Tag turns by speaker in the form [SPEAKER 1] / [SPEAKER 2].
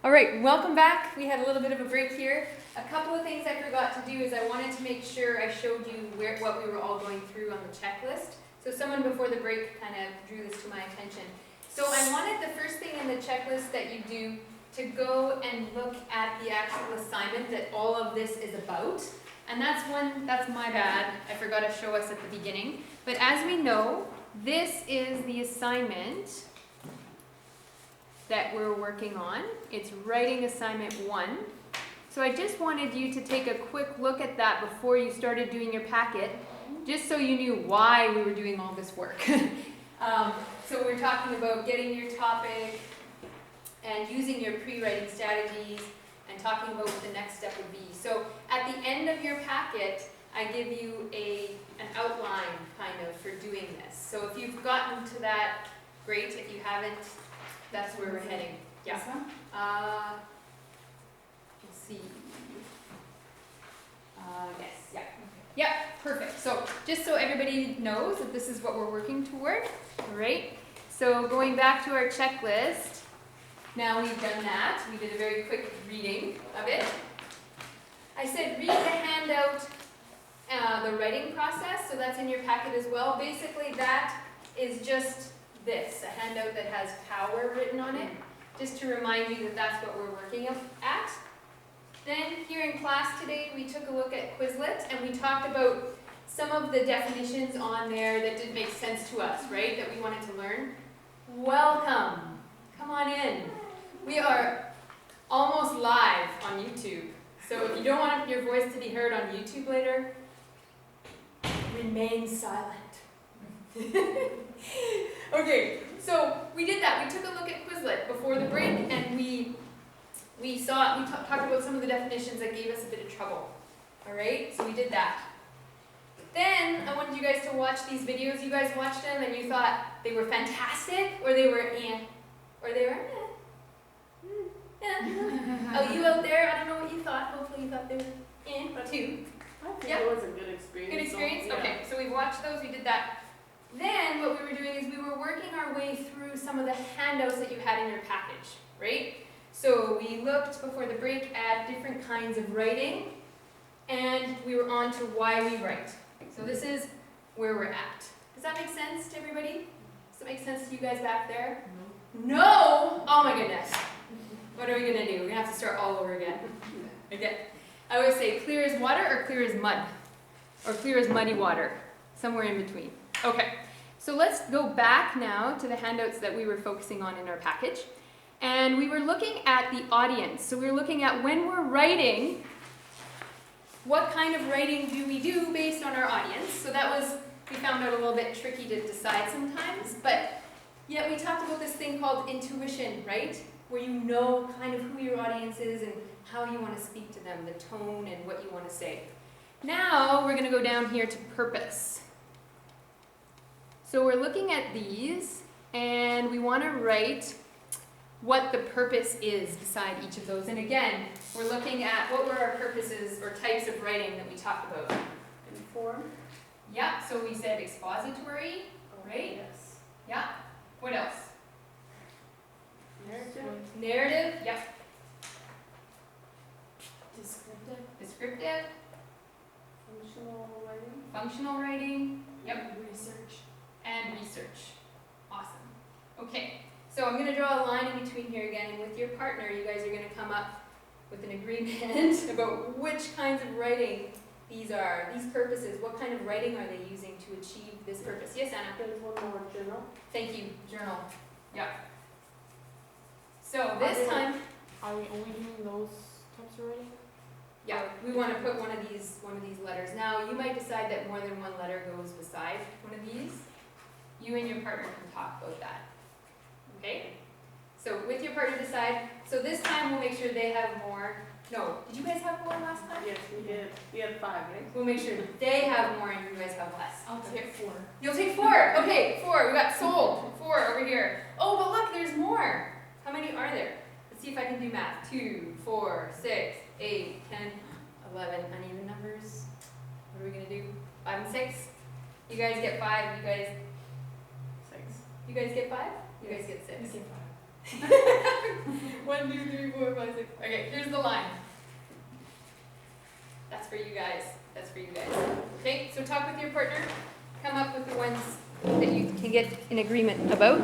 [SPEAKER 1] All right, welcome back. We had a little bit of a break here. A couple of things I forgot to do is I wanted to make sure I showed you what we were all going through on the checklist. So someone before the break kind of drew this to my attention. So I wanted the first thing in the checklist that you do to go and look at the actual assignment that all of this is about. And that's my bad. I forgot to show us at the beginning. But as we know, this is the assignment that we're working on. It's writing assignment 1. So I just wanted you to take a quick look at that before you started doing your packet, just so you knew why we were doing all this work. So we're talking about getting your topic and using your pre-writing strategies and talking about what the next step would be. So at the end of your packet, I give you an outline kind of for doing this. So if you've gotten to that, great. If you haven't, that's where we're heading. Yeah. Let's see. Yes. Yeah. Yep. Perfect. So just so everybody knows that this is what we're working toward. All right. So going back to our checklist. Now we've done that. We did a very quick reading of it. I said read the handout, the writing process. So that's in your packet as well. Basically, that is just this, a handout that has power written on it, just to remind you that that's what we're working at. Then here in class today, we took a look at Quizlet, and we talked about some of the definitions on there that didn't make sense to us, right, that we wanted to learn. Welcome. Come on in. We are almost live on YouTube, so if you don't want your voice to be heard on YouTube later, remain silent. Okay, so we did that. We took a look at Quizlet before the break, and we talked about some of the definitions that gave us a bit of trouble. All right, so we did that. Then I wanted you guys to watch these videos. You guys watched them and you thought they were fantastic, or they were or they were Oh, you out there, I don't know what you thought. Hopefully you thought they were but too.
[SPEAKER 2] I think it was a good experience.
[SPEAKER 1] Good experience?
[SPEAKER 2] So, yeah.
[SPEAKER 1] Okay, so we watched those, we did that. Then what we were doing is we were working our way through some of the handouts that you had in your package, right? So we looked before the break at different kinds of writing, and we were on to why we write. So this is where we're at. Does that make sense to everybody? Does it make sense to you guys back there? No. No? Oh my goodness. What are we going to do? We're going to have to start all over again. Okay. I always say clear as water or clear as mud. Or clear as muddy water. Somewhere in between. Okay. So let's go back now to the handouts that we were focusing on in our package. And we were looking at the audience. So we were looking at when we're writing, what kind of writing do we do based on our audience? So that was, we found out a little bit tricky to decide sometimes. But yet we talked about this thing called intuition, right? Where you know kind of who your audience is and how you want to speak to them, the tone and what you want to say. Now we're going to go down here to purpose. So we're looking at these, and we want to write what the purpose is beside each of those. And again, we're looking at what were our purposes or types of writing that we talked about.
[SPEAKER 2] Inform.
[SPEAKER 1] Yeah, so we said expository, right?
[SPEAKER 2] Yes.
[SPEAKER 1] Yeah. What else?
[SPEAKER 2] Narrative.
[SPEAKER 1] Narrative, yep.
[SPEAKER 2] Descriptive.
[SPEAKER 1] Descriptive,
[SPEAKER 2] Functional writing.
[SPEAKER 1] functional writing, yep.
[SPEAKER 2] Research.
[SPEAKER 1] And research. Awesome. Okay, so I'm going to draw a line in between here again, and with your partner, you guys are going to come up with an agreement about which kinds of writing these are, these purposes. What kind of writing are they using to achieve this purpose? Yes, Anna?
[SPEAKER 2] There's one more, journal.
[SPEAKER 1] Thank you, journal. Yeah. So this time,
[SPEAKER 2] Are we only doing those types of writing?
[SPEAKER 1] yeah, we want to put one of these letters. Now, you might decide that more than one letter goes beside one of these. You and your partner can talk about that. Okay? So with your partner decide. So this time we'll make sure they have more. No, did you guys have more last time?
[SPEAKER 2] Yes, we did. We had 5, right?
[SPEAKER 1] We'll make sure they have more and you guys have less.
[SPEAKER 3] I'll take 4.
[SPEAKER 1] You'll take 4. Okay, 4. We got sold. 4 over here. Oh, but look, there's more. How many are there? Let's see if I can do math. 2, 4, 6, 8, 10, 11. Uneven numbers. What are we going to do? 5 and 6? You guys get 5. You guys
[SPEAKER 2] 6.
[SPEAKER 1] get 5? You guys get 6.
[SPEAKER 3] You get 5.
[SPEAKER 1] 1, 2, 3, 4, 5, 6. Okay, here's the line. That's for you guys. That's for you guys. Okay, so talk with your partner. Come up with the ones that you can get in agreement about.